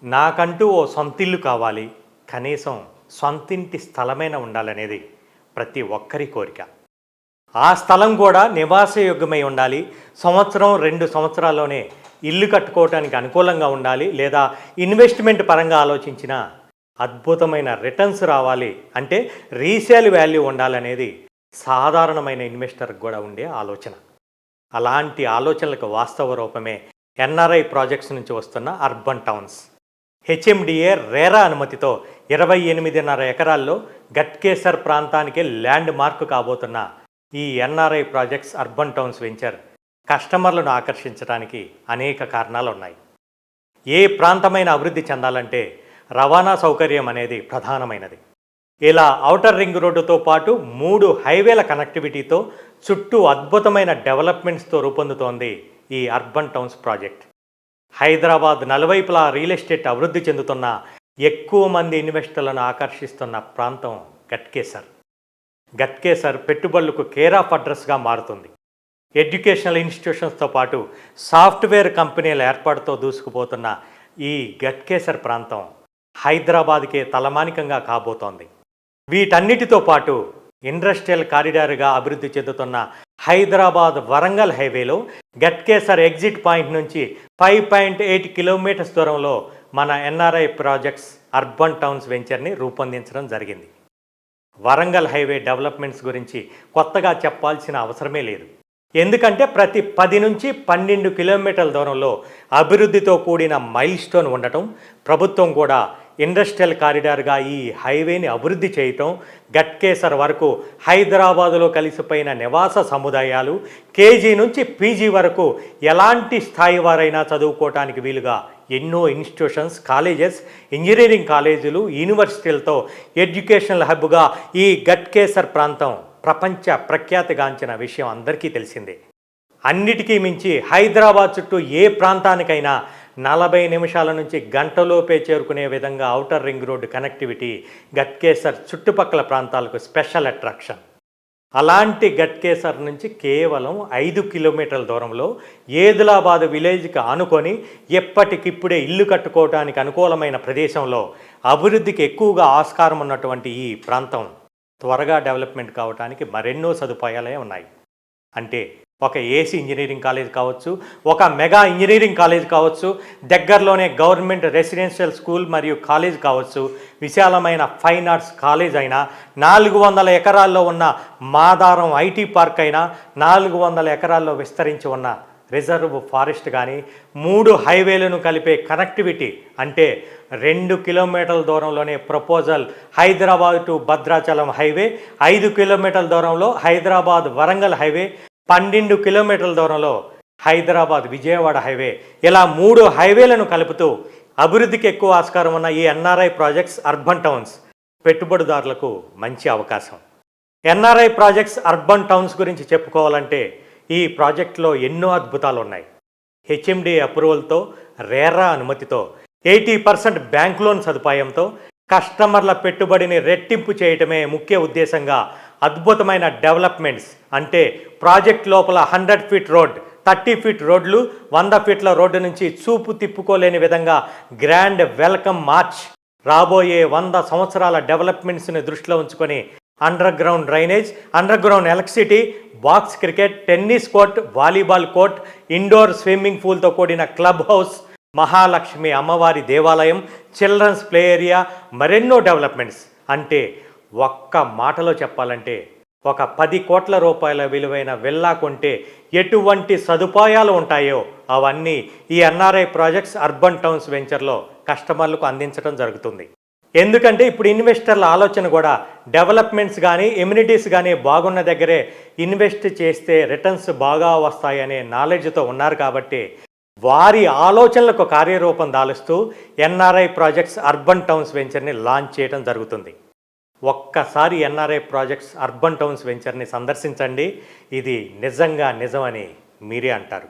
నాకంటూ ఓ సొంతిల్లు కావాలి. కనీసం సొంతింటి స్థలమైనా ఉండాలనేది ప్రతి ఒక్కరి కోరిక. ఆ స్థలం కూడా నివాసయోగ్యమై ఉండాలి. సంవత్సరం, 2 సంవత్సరాల్లోనే ఇల్లు కట్టుకోవటానికి అనుకూలంగా ఉండాలి. లేదా ఇన్వెస్ట్‌మెంట్ పరంగా ఆలోచించినా అద్భుతమైన రిటర్న్స్ రావాలి. అంటే రీసేల్ వాల్యూ ఉండాలనేది సాధారణమైన ఇన్వెస్టర్‌కి కూడా ఉండే ఆలోచన. అలాంటి ఆలోచనలకు వాస్తవ రూపమే ఎన్ఆర్ఐ ప్రాజెక్ట్స్ నుంచి వస్తున్న అర్బన్ టౌన్స్. హెచ్ఎండిఏ రేరా అనుమతితో 28.5 ఎకరాల్లో గట్కేసర్ ప్రాంతానికి ల్యాండ్ మార్క్ కాబోతున్న ఈ NRI projects urban towns venture కస్టమర్లను ఆకర్షించడానికి అనేక కారణాలు ఉన్నాయి. ఏ ప్రాంతమైన అభివృద్ధి చెందాలంటే రవాణా సౌకర్యం అనేది ప్రధానమైనది. ఇలా ఔటర్ రింగ్ రోడ్డుతో పాటు 3 హైవేల కనెక్టివిటీతో చుట్టూ అద్భుతమైన డెవలప్మెంట్స్తో రూపొందుతోంది ఈ అర్బన్ టౌన్స్ ప్రాజెక్ట్. హైదరాబాద్ నలువైపులా రియల్ ఎస్టేట్ అభివృద్ధి చెందుతున్న, ఎక్కువ మంది ఇన్వెస్టర్లను ఆకర్షిస్తున్న ప్రాంతం గట్కేసర్. గట్కేసర్ పెట్టుబడులకు కేర్ ఆఫ్ అడ్రస్గా మారుతుంది. ఎడ్యుకేషనల్ ఇన్స్టిట్యూషన్స్తో పాటు సాఫ్ట్వేర్ కంపెనీల ఏర్పాటుతో దూసుకుపోతున్న ఈ గట్కేసర్ ప్రాంతం హైదరాబాద్కే తలమానికంగా కాబోతోంది. వీటన్నిటితో పాటు ఇండస్ట్రియల్ కారిడార్గా అభివృద్ధి చెందుతున్న హైదరాబాద్ వరంగల్ హైవేలో గట్కేసర్ ఎగ్జిట్ పాయింట్ నుంచి 5.8 కిలోమీటర్స్ దూరంలో మన ఎన్ఆర్ఐ ప్రాజెక్ట్స్ అర్బన్ టౌన్స్ వెంచర్ని రూపొందించడం జరిగింది. వరంగల్ హైవే డెవలప్మెంట్స్ గురించి కొత్తగా చెప్పాల్సిన అవసరమే లేదు. ఎందుకంటే ప్రతి 10 నుంచి 12 కిలోమీటర్ల దూరంలో అభివృద్ధితో కూడిన మైల్ స్టోన్ ఉండటం, ప్రభుత్వం కూడా ఇండస్ట్రియల్ కారిడార్గా ఈ హైవేని అభివృద్ధి చేయటం, గట్కేసర్ వరకు హైదరాబాదులో కలిసిపోయిన నివాస సముదాయాలు, కేజీ నుంచి పీజీ వరకు ఎలాంటి స్థాయి వారైనా చదువుకోవటానికి వీలుగా ఎన్నో ఇన్స్టిట్యూషన్స్, కాలేజెస్, ఇంజనీరింగ్ కాలేజీలు, యూనివర్సిటీలతో ఎడ్యుకేషనల్ హబ్గా ఈ గట్కేసర్ ప్రాంతం ప్రపంచ ప్రఖ్యాతిగాంచిన విషయం అందరికీ తెలిసిందే. అన్నిటికీ మించి హైదరాబాద్ చుట్టూ ఏ ప్రాంతానికైనా 40 నిమిషాల నుంచి గంటలోపే చేరుకునే విధంగా outer ring road connectivity Ghatkesar చుట్టుపక్కల ప్రాంతాలకు స్పెషల్ అట్రాక్షన్. అలాంటి గట్కేసర్ నుంచి కేవలం 5 కిలోమీటర్ల దూరంలో ఏదిలాబాద్ విలేజ్కి ఆనుకొని ఎప్పటికిప్పుడే ఇల్లు కట్టుకోవడానికి అనుకూలమైన ప్రదేశంలో అభివృద్ధికి ఎక్కువగా ఆస్కారం ఉన్నటువంటి ఈ ప్రాంతం త్వరగా డెవలప్మెంట్ కావడానికి మరెన్నో సదుపాయాలే ఉన్నాయి. అంటే ఒక ఏసీ ఇంజనీరింగ్ కాలేజ్ కావచ్చు, ఒక మెగా ఇంజనీరింగ్ కాలేజ్ కావచ్చు, దగ్గరలోనే గవర్నమెంట్ రెసిడెన్షియల్ స్కూల్ మరియు కాలేజ్ కావచ్చు, విశాలమైన ఫైన్ ఆర్ట్స్ కాలేజ్ అయినా, 400 ఎకరాల్లో ఉన్న మాదారం ఐటీ పార్క్ అయినా, 400 ఎకరాల్లో విస్తరించి ఉన్న రిజర్వ్ ఫారెస్ట్ కానీ, 3 హైవేలను కలిపే కనెక్టివిటీ అంటే 2 కిలోమీటర్ల దూరంలోనే proposal Hyderabad to Bhadrachalam highway, 5 కిలోమీటర్ల దూరంలో హైదరాబాద్ వరంగల్ హైవే, 12 కిలోమీటర్ల దూరంలో హైదరాబాద్ విజయవాడ హైవే, ఇలా 3 హైవేలను కలుపుతూ అభివృద్ధికి ఎక్కువ ఆస్కారం ఉన్న ఈ ఎన్ఆర్ఐ ప్రాజెక్ట్స్ అర్బన్ టౌన్స్ పెట్టుబడిదారులకు మంచి అవకాశం. ఎన్ఆర్ఐ ప్రాజెక్ట్స్ అర్బన్ టౌన్స్ గురించి చెప్పుకోవాలంటే ఈ ప్రాజెక్టులో ఎన్నో అద్భుతాలు ఉన్నాయి. హెచ్ఎండి అప్రూవల్తో, రేరా అనుమతితో, 80% బ్యాంక్ లోన్ సదుపాయంతో కస్టమర్ల పెట్టుబడిని రెట్టింపు చేయటమే ముఖ్య ఉద్దేశంగా అద్భుతమైన డెవలప్మెంట్స్. అంటే ప్రాజెక్ట్ లోపల 100 ఫీట్ రోడ్, 30 ఫీట్ రోడ్లు, 100 ఫీట్ల రోడ్డు నుంచి చూపు తిప్పుకోలేని విధంగా గ్రాండ్ వెల్కమ్ మార్చ్, రాబోయే 100 సంవత్సరాల డెవలప్మెంట్స్ని దృష్టిలో ఉంచుకొని underground drainage, underground electricity, box cricket, tennis court, volleyball court, indoor swimming పూల్తో కూడిన క్లబ్ హౌస్, మహాలక్ష్మి అమ్మవారి దేవాలయం, చిల్డ్రన్స్ ప్లే ఏరియా, మరెన్నో డెవలప్మెంట్స్. అంటే ఒక్క మాటలో చెప్పాలంటే ఒక 10 కోట్ల రూపాయల విలువైన విల్లా కొంటే ఎటువంటి సదుపాయాలు ఉంటాయో అవన్నీ ఈ ఎన్ఆర్ఐ ప్రాజెక్ట్స్ అర్బన్ టౌన్స్ వెంచర్లో కస్టమర్లకు అందించడం జరుగుతుంది. ఎందుకంటే ఇప్పుడు ఇన్వెస్టర్ల ఆలోచన కూడా డెవలప్మెంట్స్ కానీ, ఎమ్యూనిటీస్ కానీ బాగున్న దగ్గరే ఇన్వెస్ట్ చేస్తే రిటర్న్స్ బాగా వస్తాయనే నాలెడ్జ్తో ఉన్నారు కాబట్టి వారి ఆలోచనలకు కార్యరూపం దాలుస్తూ ఎన్ఆర్ఐ ప్రాజెక్ట్స్ అర్బన్ టౌన్స్ వెంచర్ని లాంచ్ చేయడం జరుగుతుంది. ఒక్కసారి ఎన్ఆర్ఐ ప్రాజెక్ట్స్ అర్బన్ టౌన్స్ వెంచర్ని సందర్శించండి. ఇది నిజంగా నిజమని మీరే అంటారు.